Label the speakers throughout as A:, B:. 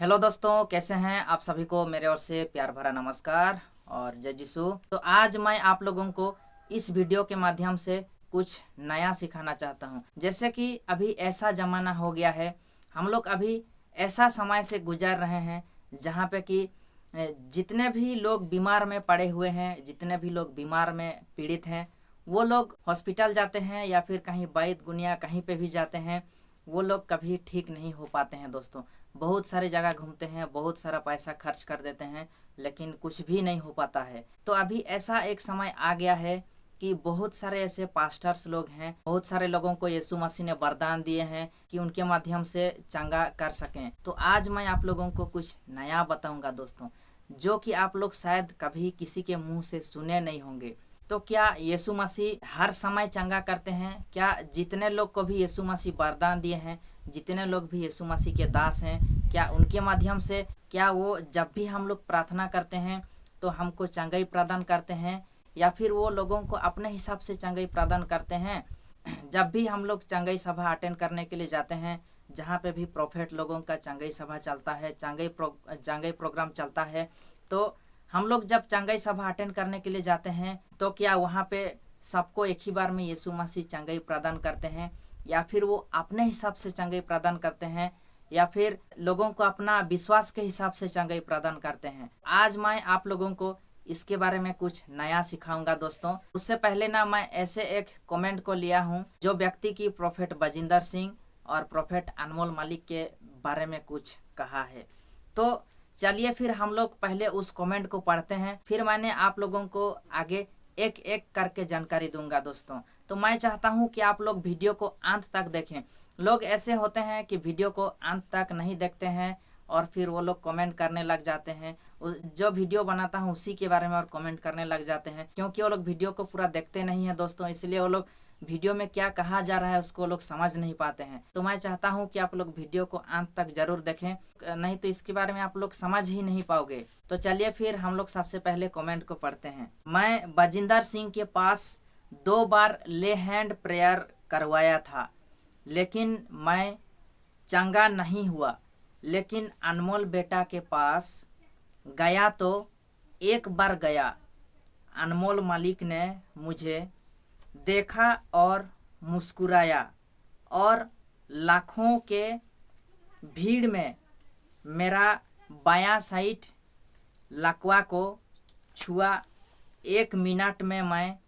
A: Hello दोस्तों, कैसे हैं आप सभी को मेरे ओर से प्यार भरा नमस्कार और जय यीशु। तो आज मैं आप लोगों को इस वीडियो के माध्यम से कुछ नया सिखाना चाहता हूं। जैसे कि अभी ऐसा ज़माना हो गया है, हम लोग अभी ऐसा समय से गुजर रहे हैं जहां पे कि जितने भी लोग बीमार में पड़े हुए हैं, जितने भी लोग बीमार में पीड़ित हैं, वो लोग हॉस्पिटल जाते हैं या फिर कहीं वैद्य गुनिया कहीं पे भी जाते हैं, वो लोग कभी ठीक नहीं हो पाते हैं दोस्तों। बहुत सारे जगह घूमते हैं, बहुत सारा पैसा खर्च कर देते हैं, लेकिन कुछ भी नहीं हो पाता है। तो अभी ऐसा एक समय आ गया है कि बहुत सारे ऐसे पास्टर्स लोग हैं, बहुत सारे लोगों को यीशु मसीह ने वरदान दिए हैं कि उनके माध्यम से चंगा कर सकें। तो आज मैं आप लोगों को कुछ नया बताऊंगा दोस्तों, जो कि आप लोग शायद कभी किसी के मुंह से सुने नहीं होंगे। तो क्या यीशु मसीह हर समय चंगा करते हैं? क्या जितने लोग को भी यीशु मसीह वरदान दिए हैं, जितने लोग भी यीशु मसीह के दास हैं, क्या उनके माध्यम से क्या वो जब भी हम लोग प्रार्थना करते हैं तो हमको चंगाई प्रदान करते हैं, या फिर वो लोगों को अपने हिसाब से चंगाई प्रदान करते हैं? जब भी हम लोग चंगाई सभा अटेंड करने के लिए जाते हैं, जहाँ पे भी प्रोफेट लोगों का चंगाई सभा चलता है, चंगाई प्रोग्राम चलता है, तो हम लोग जब चंगाई सभा अटेंड करने के लिए जाते हैं तो क्या वहाँ पे सबको एक ही बार में यीशु मसीह चंगाई प्रदान करते हैं, या फिर वो अपने हिसाब से चंगाई प्रदान करते हैं, या फिर लोगों को अपना विश्वास के हिसाब से चंगाई प्रदान करते हैं? आज मैं आप लोगों को इसके बारे में कुछ नया सिखाऊंगा दोस्तों। उससे पहले ना मैं ऐसे एक कमेंट को लिया हूँ जो व्यक्ति की प्रोफेट बजिंदर सिंह और प्रोफेट अनमोल मलिक के बारे में कुछ कहा है। तो चलिए फिर हम लोग पहले उस कमेंट को पढ़ते हैं, फिर मैंने आप लोगों को आगे एक एक करके जानकारी दूंगा दोस्तों। तो मैं चाहता हूं कि आप लोग वीडियो को अंत तक देखें। लोग ऐसे होते हैं कि वीडियो को अंत तक नहीं देखते हैं और फिर वो लोग कमेंट करने लग जाते हैं, जो वीडियो बनाता हूं उसी के बारे में और कमेंट करने लग जाते हैं, क्योंकि वो लोग वीडियो को पूरा देखते नहीं है दोस्तों। इसलिए वो लोग वीडियो में क्या कहा जा रहा है उसको लोग समझ नहीं पाते हैं। तो मैं चाहता हूं कि आप लोग वीडियो को अंत तक जरूर देखें, नहीं तो इसके बारे में आप लोग समझ ही नहीं पाओगे। तो चलिए फिर हम लोग सबसे पहले कमेंट को पढ़ते हैं। मैं बजिंदर सिंह के पास 2 बार ले हैंड प्रेयर करवाया था, लेकिन मैं चंगा नहीं हुआ। लेकिन अनमोल बेटा के पास गया तो एक बार गया। अनमोल मलिक ने मुझे देखा और मुस्कुराया और लाखों के भीड़ में मेरा बायां साइड लकवा को छुआ। 1 मिनट में मैं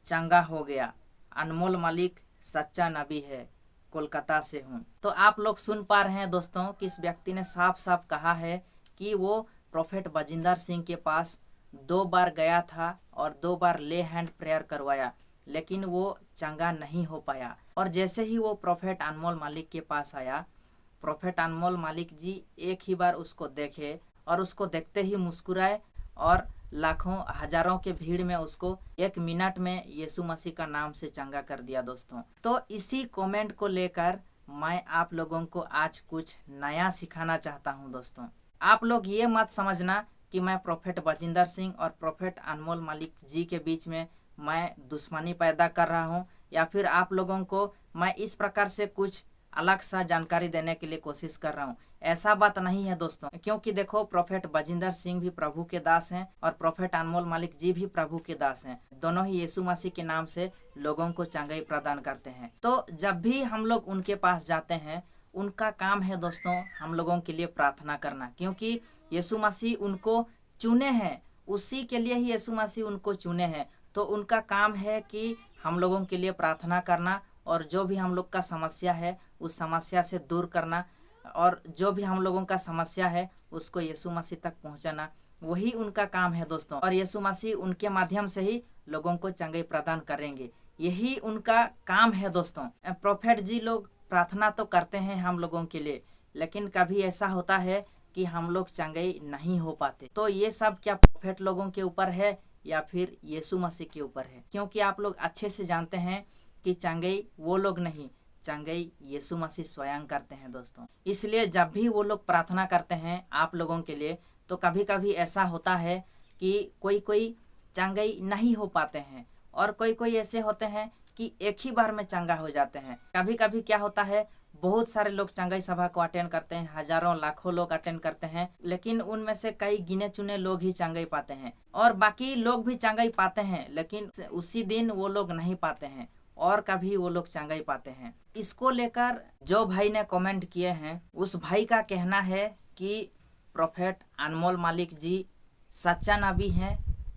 A: चंगा हो गया। अनमोल मलिक सच्चा नबी है, कोलकाता से हूँ। तो आप लोग सुन पा रहे हैं दोस्तों कि इस व्यक्ति ने साफ साफ कहा है कि वो प्रोफेट बजिंदर सिंह के पास 2 बार गया था और 2 बार ले हैंड प्रेयर करवाया, लेकिन वो चंगा नहीं हो पाया। और जैसे ही वो प्रोफेट अनमोल मलिक के पास आया, प्रोफेट अनमोल मलिक जी एक ही बार उसको देखे और उसको देखते ही मुस्कुराए और लाखों हजारों के भीड़ में उसको 1 मिनट में यीशु मसीह का नाम से चंगा कर दिया दोस्तों। तो इसी कमेंट को लेकर मैं आप लोगों को आज कुछ नया सिखाना चाहता हूं दोस्तों। आप लोग ये मत समझना कि मैं प्रोफेट बजिंदर सिंह और प्रोफेट अनमोल मलिक जी के बीच में मैं दुश्मनी पैदा कर रहा हूं, या फिर आप लोगों को मैं इस प्रकार से कुछ अलग सा जानकारी देने के लिए कोशिश कर रहा हूं। ऐसा बात नहीं है दोस्तों, क्योंकि देखो प्रोफेट बजिंदर सिंह भी प्रभु के दास हैं और प्रोफेट अनमोल मलिक जी भी प्रभु के दास हैं। दोनों ही यीशु मसीह के नाम से लोगों को चंगाई प्रदान करते हैं। तो जब भी हम लोग उनके पास जाते हैं, उनका काम है दोस्तों हम लोगों के लिए प्रार्थना करना, क्योंकि यीशु मसीह उनको चुने हैं, उसी के लिए ही यीशु मसीह उनको चुने हैं। तो उनका काम है कि हम लोगों के लिए प्रार्थना करना और जो भी हम लोग का समस्या है उस समस्या से दूर करना, और जो भी हम लोगों का समस्या है उसको यीशु मसीह तक पहुंचाना, वही उनका काम है दोस्तों। और यीशु मसीह उनके माध्यम से ही लोगों को चंगाई प्रदान करेंगे, यही उनका काम है दोस्तों। प्रोफेट जी लोग प्रार्थना तो करते हैं हम लोगों के लिए, लेकिन कभी ऐसा होता है कि हम लोग चंगाई नहीं हो पाते। तो ये सब क्या प्रोफेट लोगों के ऊपर है या फिर यीशु मसीह के ऊपर है? क्योंकि आप लोग अच्छे से जानते हैं कि चंगाई वो लोग नहीं, चंगाई यीशु मसीह स्वयं करते हैं दोस्तों। इसलिए जब भी वो लोग प्रार्थना करते हैं आप लोगों के लिए, तो कभी कभी ऐसा होता है कि कोई कोई चंगाई नहीं हो पाते हैं और कोई कोई ऐसे होते हैं कि एक ही बार में चंगा हो जाते हैं। कभी कभी क्या होता है, बहुत सारे लोग चंगाई सभा को अटेंड करते हैं, हजारों लाखों लोग अटेंड करते हैं, लेकिन उनमें से कई गिने चुने लोग ही चंगाई पाते हैं। और बाकी लोग भी चंगाई पाते हैं, लेकिन उसी दिन वो लोग नहीं पाते हैं और कभी वो लोग चंगाई पाते हैं। इसको लेकर जो भाई ने कमेंट किए हैं, उस भाई का कहना है कि प्रोफेट अनमोल मालिक जी सच्चा नबी हैं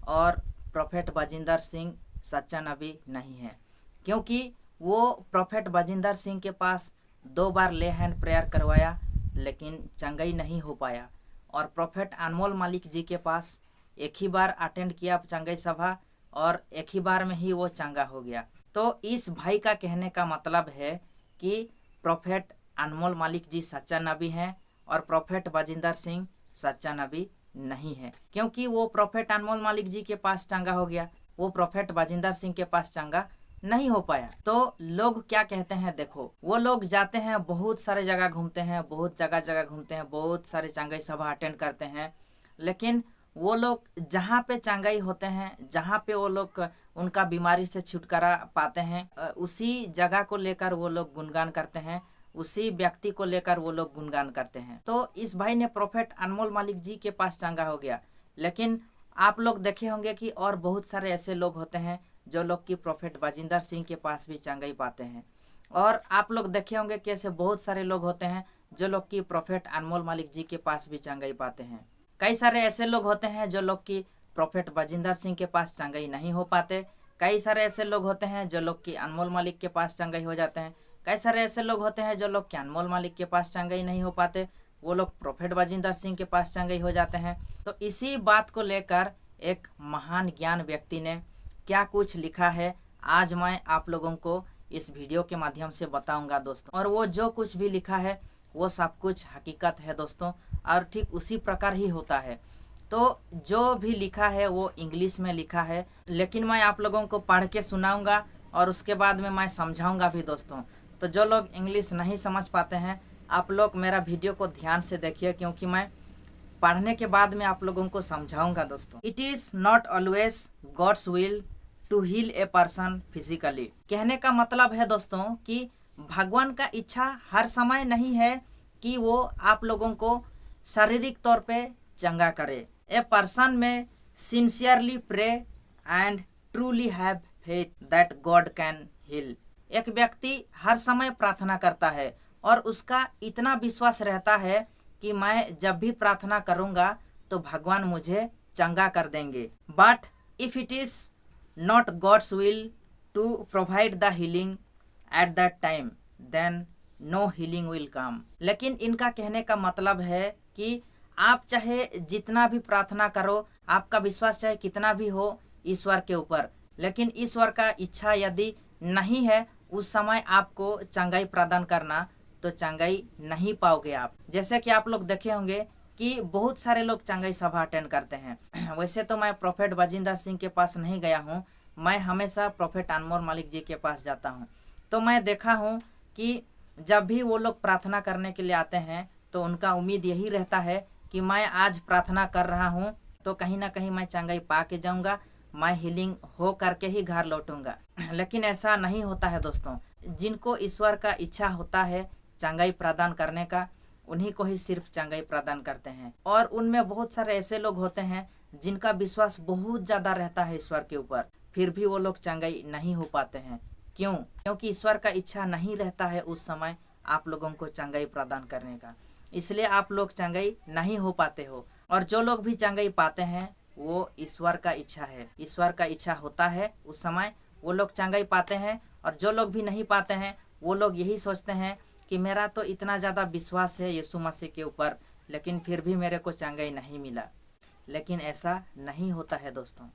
A: और प्रोफेट बजिंदर सिंह सच्चा नबी नहीं है, क्योंकि वो प्रोफेट बजिंदर सिंह के पास 2 बार ले हैंड प्रेयर करवाया लेकिन चंगाई नहीं हो पाया, और प्रोफेट अनमोल मालिक जी के पास एक ही बार अटेंड किया चंगाई सभा और एक ही बार में ही वो चंगा हो गया। तो इस भाई का कहने का मतलब है कि प्रोफेट अनमोल मालिक जी सच्चा नबी हैं और प्रोफेट बजिंदर सिंह सच्चा नबी नहीं है, क्योंकि वो प्रोफेट अनमोल मालिक जी के पास चंगा हो गया, वो प्रोफेट बजिंदर सिंह के पास चंगा नहीं हो पाया। तो लोग क्या कहते हैं, देखो वो लोग जाते हैं, बहुत सारे जगह घूमते हैं, बहुत जगह घूमते हैं, बहुत सारे चंगाई सभा अटेंड करते हैं, लेकिन वो लोग जहाँ पे चंगाई होते हैं, जहाँ पे वो लोग उनका बीमारी से छुटकारा पाते हैं, उसी जगह को लेकर वो लोग गुणगान करते हैं, उसी व्यक्ति को लेकर वो लोग गुणगान करते हैं। तो इस भाई ने प्रोफेट अनमोल मालिक जी के पास चंगा हो गया, लेकिन आप लोग देखे होंगे कि और बहुत सारे ऐसे लोग होते हैं जो लोग कि प्रोफेट बजिंदर सिंह के पास भी चंगाई पाते हैं, और आप लोग देखे होंगे कि ऐसे बहुत सारे लोग होते हैं जो लोग कि प्रोफेट अनमोल मालिक जी के पास भी चंगाई पाते हैं। कई सारे ऐसे लोग होते हैं जो लोग कि प्रोफेट बजिंदर सिंह के पास चंगाई नहीं हो पाते, कई सारे ऐसे लोग होते हैं जो लोग कि अनमोल मालिक के पास चंगाई हो जाते हैं, कई सारे ऐसे लोग होते हैं जो लोग कि अनमोल मालिक के पास चंगाई नहीं हो पाते, वो लोग प्रोफेट बजिंदर सिंह के पास चंगाई हो जाते हैं। तो इसी बात को लेकर एक महान ज्ञान व्यक्ति ने क्या कुछ लिखा है, आज मैं आप लोगों को इस वीडियो के माध्यम से बताऊंगा दोस्तों। और वो जो कुछ भी लिखा है वो सब कुछ हकीकत है दोस्तों, और ठीक उसी प्रकार ही होता है। तो जो भी लिखा है वो इंग्लिश में लिखा है, लेकिन मैं आप लोगों को पढ़ के सुनाऊंगा और उसके बाद में मैं समझाऊंगा भी दोस्तों। तो जो लोग इंग्लिश नहीं समझ पाते हैं, आप लोग मेरा वीडियो को ध्यान से देखिए, क्योंकि मैं पढ़ने के बाद में आप लोगों को समझाऊंगा दोस्तों। It is not always God's will to heal a person physically. कहने का मतलब है दोस्तों कि भगवान का इच्छा हर समय नहीं है कि वो आप लोगों को शारीरिक तौर पे चंगा करे। A person may sincerely pray and truly have faith that God can heal. एक व्यक्ति हर समय प्रार्थना करता है और उसका इतना विश्वास रहता है कि मैं जब भी प्रार्थना करूंगा तो भगवान मुझे चंगा कर देंगे। But if it is not God's will to provide the healing at that time, then no healing will come. लेकिन इनका कहने का मतलब है कि आप चाहे जितना भी प्रार्थना करो, आपका विश्वास चाहे कितना भी हो ईश्वर के ऊपर, लेकिन ईश्वर का इच्छा यदि नहीं है उस समय आपको चंगाई प्रदान करना, तो चंगाई नहीं पाओगे आप। जैसे कि आप लोग देखे होंगे कि बहुत सारे लोग चंगाई सभा अटेंड करते हैं। वैसे तो मैं प्रोफेट बजिंदर सिंह के पास नहीं गया हूँ, मैं हमेशा प्रोफेट अनमोल मालिक जी के पास जाता हूँ। तो मैं देखा हूँ कि जब भी वो लोग प्रार्थना करने के लिए आते हैं तो उनका उम्मीद यही रहता है कि मैं आज प्रार्थना कर रहा हूँ तो कहीं ना कहीं मैं चंगाई पा के जाऊँगा, मैं हीलिंग हो करके ही घर लौटूंगा। लेकिन ऐसा नहीं होता है दोस्तों। जिनको ईश्वर का इच्छा होता है चंगाई प्रदान करने का, उन्हीं को ही सिर्फ चंगाई प्रदान करते हैं। और उनमें बहुत सारे ऐसे लोग होते हैं जिनका विश्वास बहुत ज़्यादा रहता है ईश्वर के ऊपर, फिर भी वो लोग चंगाई नहीं हो पाते हैं। क्यों? क्योंकि ईश्वर का इच्छा नहीं रहता है उस समय आप लोगों को चंगाई प्रदान करने का, इसलिए आप लोग चंगाई नहीं हो पाते हो। और जो लोग भी चंगाई पाते हैं वो ईश्वर का इच्छा है, ईश्वर का इच्छा होता है उस समय वो लोग चंगाई पाते हैं। और जो लोग भी नहीं पाते हैं वो लोग यही सोचते हैं कि मेरा तो इतना ज़्यादा विश्वास है यीशु मसीह के ऊपर, लेकिन फिर भी मेरे को चंगाई नहीं मिला। लेकिन ऐसा नहीं होता है दोस्तों,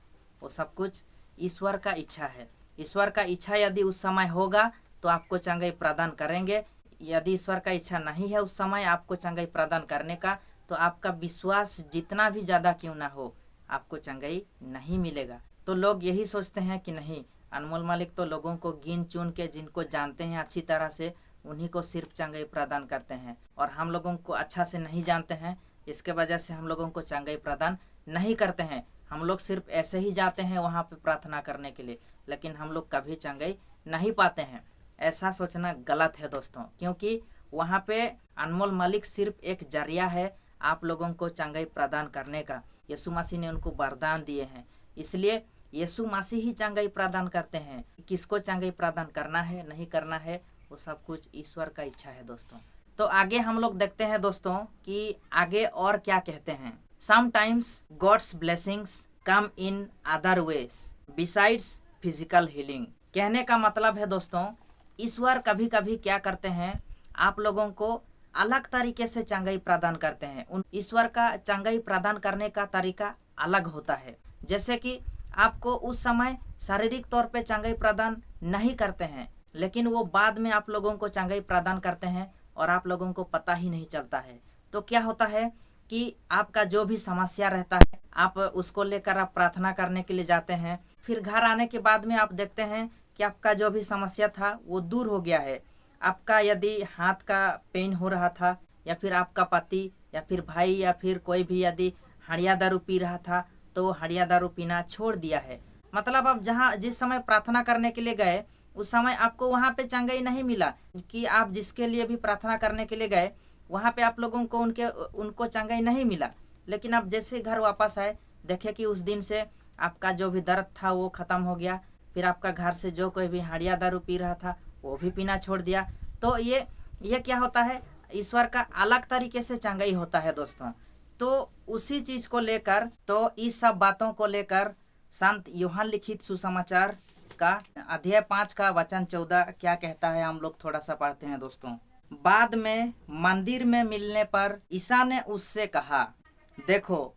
A: वो सब कुछ ईश्वर का इच्छा है। ईश्वर का इच्छा यदि उस समय होगा तो आपको चंगाई प्रदान करेंगे, यदि ईश्वर का इच्छा नहीं है उस समय आपको चंगाई प्रदान करने का, तो आपका विश्वास जितना भी ज़्यादा क्यों ना हो आपको चंगाई नहीं मिलेगा। तो लोग यही सोचते हैं कि नहीं, अनमोल मालिक तो लोगों को गिन चुन के, जिनको जानते हैं अच्छी तरह से, उन्हीं को सिर्फ चंगाई प्रदान करते हैं, और हम लोगों को अच्छा से नहीं जानते हैं, इसके वजह से हम लोगों को चंगाई प्रदान नहीं करते हैं। हम लोग सिर्फ ऐसे ही जाते हैं वहाँ पे प्रार्थना करने के लिए, लेकिन हम लोग कभी चंगाई नहीं पाते हैं। ऐसा सोचना गलत है दोस्तों, क्योंकि वहाँ पे अनमोल मलिक सिर्फ एक जरिया है आप लोगों को चंगाई प्रदान करने का। यीशु मसीह ने उनको वरदान दिए हैं, इसलिए यीशु मसीह ही चंगाई प्रदान करते हैं। किसको चंगाई प्रदान करना है नहीं करना है वो सब कुछ ईश्वर का इच्छा है दोस्तों। तो आगे हम लोग देखते हैं दोस्तों कि आगे और क्या कहते हैं। Sometimes God's blessings come in other ways besides physical healing. कहने का मतलब है दोस्तों, ईश्वर कभी कभी क्या करते हैं, आप लोगों को अलग तरीके से चंगाई प्रदान करते हैं। उन ईश्वर का चंगाई प्रदान करने का तरीका अलग होता है। जैसे कि आपको उस समय शारीरिक तौर पे चंगाई प्रदान नहीं करते हैं, लेकिन वो बाद में आप लोगों को चंगाई प्रदान करते हैं और आप लोगों को पता ही नहीं चलता है। तो क्या होता है कि आपका जो भी समस्या रहता है आप उसको लेकर आप प्रार्थना करने के लिए जाते हैं, फिर घर आने के बाद में आप देखते हैं कि आपका जो भी समस्या था वो दूर हो गया है। आपका यदि हाथ का पेन हो रहा था, या फिर आपका पति या फिर भाई या फिर कोई भी यदि हड़िया दारू पी रहा था तो वो हड़िया दारू पीना छोड़ दिया है। मतलब आप जहाँ जिस समय प्रार्थना करने के लिए गए उस समय आपको वहाँ पे चंगाई नहीं मिला, कि आप जिसके लिए भी प्रार्थना करने के लिए गए वहाँ पे आप लोगों को उनको चंगाई नहीं मिला। लेकिन आप जैसे घर वापस आए देखे कि उस दिन से आपका जो भी दर्द था वो ख़त्म हो गया, फिर आपका घर से जो कोई भी हड़िया दारू पी रहा था वो भी पीना छोड़ दिया। तो ये क्या होता है, ईश्वर का अलग तरीके से चंगाई होता है दोस्तों। तो उसी चीज़ को लेकर, तो इस सब बातों को लेकर संत यूहन्ना लिखित सुसमाचार का अध्याय 5 का वचन 14 क्या कहता है, हम लोग थोड़ा सा पढ़ते हैं दोस्तों। बाद में मंदिर में मिलने पर ईसा ने उससे कहा, देखो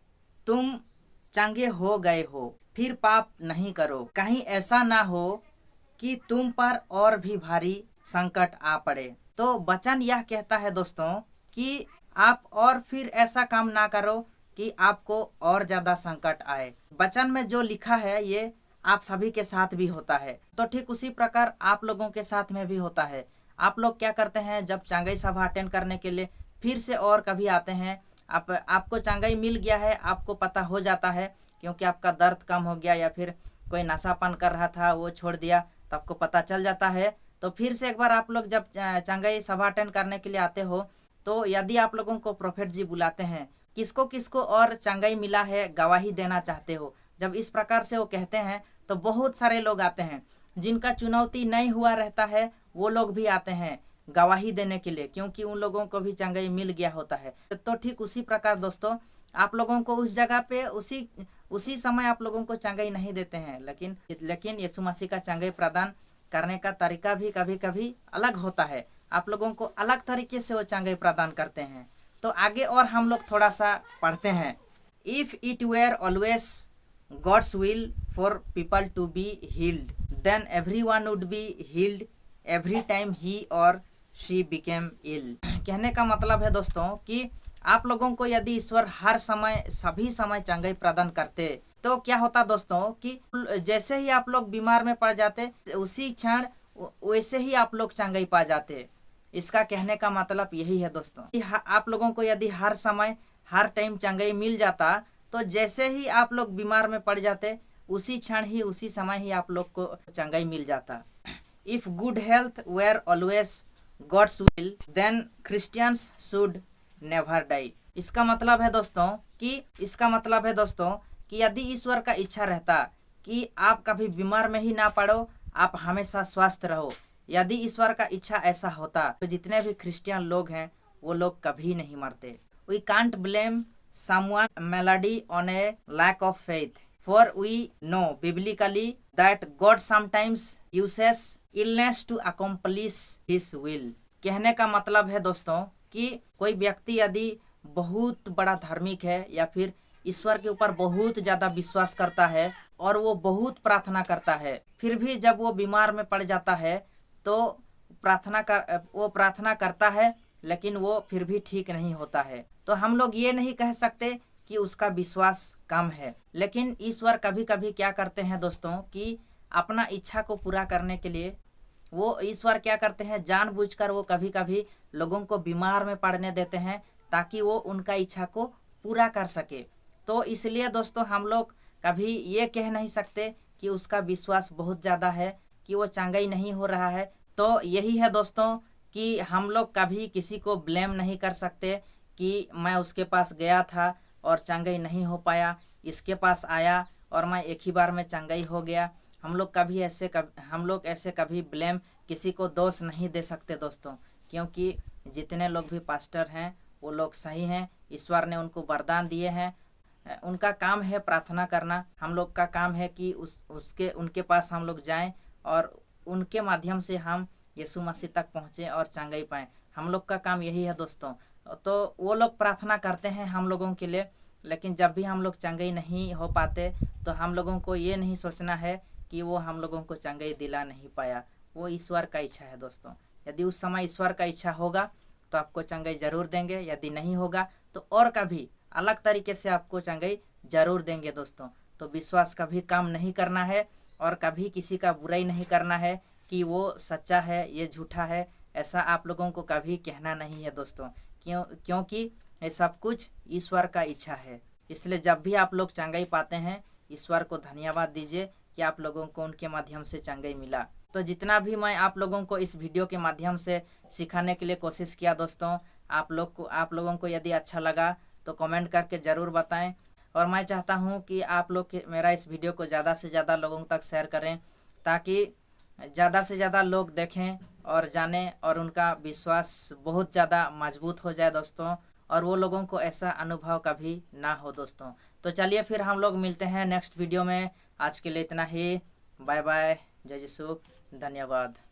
A: तुम चंगे हो गए हो, फिर पाप नहीं करो, कहीं ऐसा ना हो कि तुम पर और भी भारी संकट आ पड़े। तो वचन यह कहता है दोस्तों कि आप और फिर ऐसा काम ना करो कि आपको और ज्यादा संकट आए। वचन में जो लिखा है ये आप सभी के साथ भी होता है, तो ठीक उसी प्रकार आप लोगों के साथ में भी होता है। आप लोग क्या करते हैं, जब चंगाई सभा अटेंड करने के लिए फिर से और कभी आते हैं, आपको चंगाई मिल गया है, आपको पता हो जाता है क्योंकि आपका दर्द कम हो गया या फिर कोई नशापान कर रहा था वो छोड़ दिया तो आपको पता चल जाता है। तो फिर से एक बार आप लोग जब चंगाई सभा अटेंड करने के लिए आते हो तो यदि आप लोगों को प्रोफेट जी बुलाते हैं, किसको किसको और चंगाई मिला है गवाही देना चाहते हो, जब इस प्रकार से वो कहते हैं तो बहुत सारे लोग आते हैं। जिनका चुनौती नहीं हुआ रहता है वो लोग भी आते हैं गवाही देने के लिए, क्योंकि उन लोगों को भी चंगाई मिल गया होता है। तो ठीक उसी प्रकार दोस्तों आप लोगों को उस जगह पे उसी समय आप लोगों को चंगाई नहीं देते हैं, लेकिन यीशु मसीह का चंगाई प्रदान करने का तरीका भी कभी कभी अलग होता है। आप लोगों को अलग तरीके से वो चंगाई प्रदान करते हैं। तो आगे और हम लोग थोड़ा सा पढ़ते हैं। If it were always God's will for people to be healed, then everyone would be healed every time he or she became इल। कहने का मतलब है दोस्तों कि आप लोगों को यदि ईश्वर हर समय सभी समय चंगाई प्रदान करते तो क्या होता दोस्तों कि जैसे ही आप लोग बीमार में पड़ जाते उसी क्षण वैसे ही आप लोग चंगाई पा जाते। इसका कहने का मतलब यही है दोस्तों, आप लोगों को यदि हर समय हर टाइम चंगाई मिल जाता तो जैसे ही आप लोग बीमार में पड़ जाते उसी क्षण ही उसी समय ही आप लोग को चंगाई मिल जाता। If good health were always God's will, then Christians should never die. इसका मतलब है दोस्तों कि यदि ईश्वर का इच्छा रहता कि आप कभी बीमार में ही ना पड़ो, आप हमेशा स्वस्थ रहो, यदि ईश्वर का इच्छा ऐसा होता तो जितने भी क्रिश्चियन लोग हैं वो लोग कभी नहीं मरते। We can't blame someone malady on a lack of faith, for we know biblically that God sometimes uses illness to accomplish his will. कहने का मतलब है दोस्तों कि कोई व्यक्ति यदि बहुत बड़ा धार्मिक है या फिर ईश्वर के ऊपर बहुत ज़्यादा विश्वास करता है और वो बहुत प्रार्थना करता है, फिर भी जब वो बीमार में पड़ जाता है तो वो प्रार्थना करता है लेकिन वो फिर भी ठीक नहीं होता है। तो हम लोग ये नहीं कह सकते कि उसका विश्वास कम है, लेकिन ईश्वर कभी कभी क्या करते हैं दोस्तों कि अपना इच्छा को पूरा करने के लिए वो ईश्वर क्या करते हैं, जानबूझकर वो कभी कभी लोगों को बीमार में पड़ने देते हैं ताकि वो उनका इच्छा को पूरा कर सके। तो इसलिए दोस्तों हम लोग कभी ये कह नहीं सकते कि उसका विश्वास बहुत ज़्यादा है कि वो चंगाई नहीं हो रहा है। तो यही है दोस्तों कि हम लोग कभी किसी को ब्लेम नहीं कर सकते कि मैं उसके पास गया था और चंगाई नहीं हो पाया, इसके पास आया और मैं एक ही बार में चंगाई हो गया। हम लोग ऐसे कभी ब्लेम किसी को दोष नहीं दे सकते दोस्तों, क्योंकि जितने लोग भी पास्टर हैं वो लोग सही हैं। ईश्वर ने उनको वरदान दिए हैं, उनका काम है प्रार्थना करना। हम लोग का काम है कि उनके पास हम लोग जाएं और उनके माध्यम से हम यीशु मसीह तक पहुँचें और चंगाई पाएँ। हम लोग का काम यही है दोस्तों। तो वो लोग प्रार्थना करते हैं हम लोगों के लिए, लेकिन जब भी हम लोग चंगाई नहीं हो पाते तो हम लोगों को ये नहीं सोचना है कि वो हम लोगों को चंगाई दिला नहीं पाया। वो ईश्वर का इच्छा है दोस्तों। यदि उस समय ईश्वर का इच्छा होगा तो आपको चंगाई जरूर देंगे, यदि नहीं होगा तो और कभी अलग तरीके से आपको चंगाई जरूर देंगे दोस्तों। तो विश्वास कभी कम नहीं करना है और कभी किसी का बुराई नहीं करना है कि वो सच्चा है ये झूठा है, ऐसा आप लोगों को कभी कहना नहीं है दोस्तों। क्योंकि ये सब कुछ ईश्वर का इच्छा है। इसलिए जब भी आप लोग चंगाई पाते हैं, ईश्वर को धन्यवाद दीजिए कि आप लोगों को उनके माध्यम से चंगाई मिला। तो जितना भी मैं आप लोगों को इस वीडियो के माध्यम से सिखाने के लिए कोशिश किया दोस्तों, आप लोगों को यदि अच्छा लगा तो कमेंट करके ज़रूर बताएं। और मैं चाहता हूं कि आप लोग मेरा इस वीडियो को ज़्यादा से ज़्यादा लोगों तक शेयर करें, ताकि ज़्यादा से ज़्यादा लोग देखें और जानें और उनका विश्वास बहुत ज़्यादा मजबूत हो जाए दोस्तों, और वो लोगों को ऐसा अनुभव कभी ना हो दोस्तों। तो चलिए फिर हम लोग मिलते हैं नेक्स्ट वीडियो में। आज के लिए इतना ही। Bye bye. जय यीशु। धन्यवाद।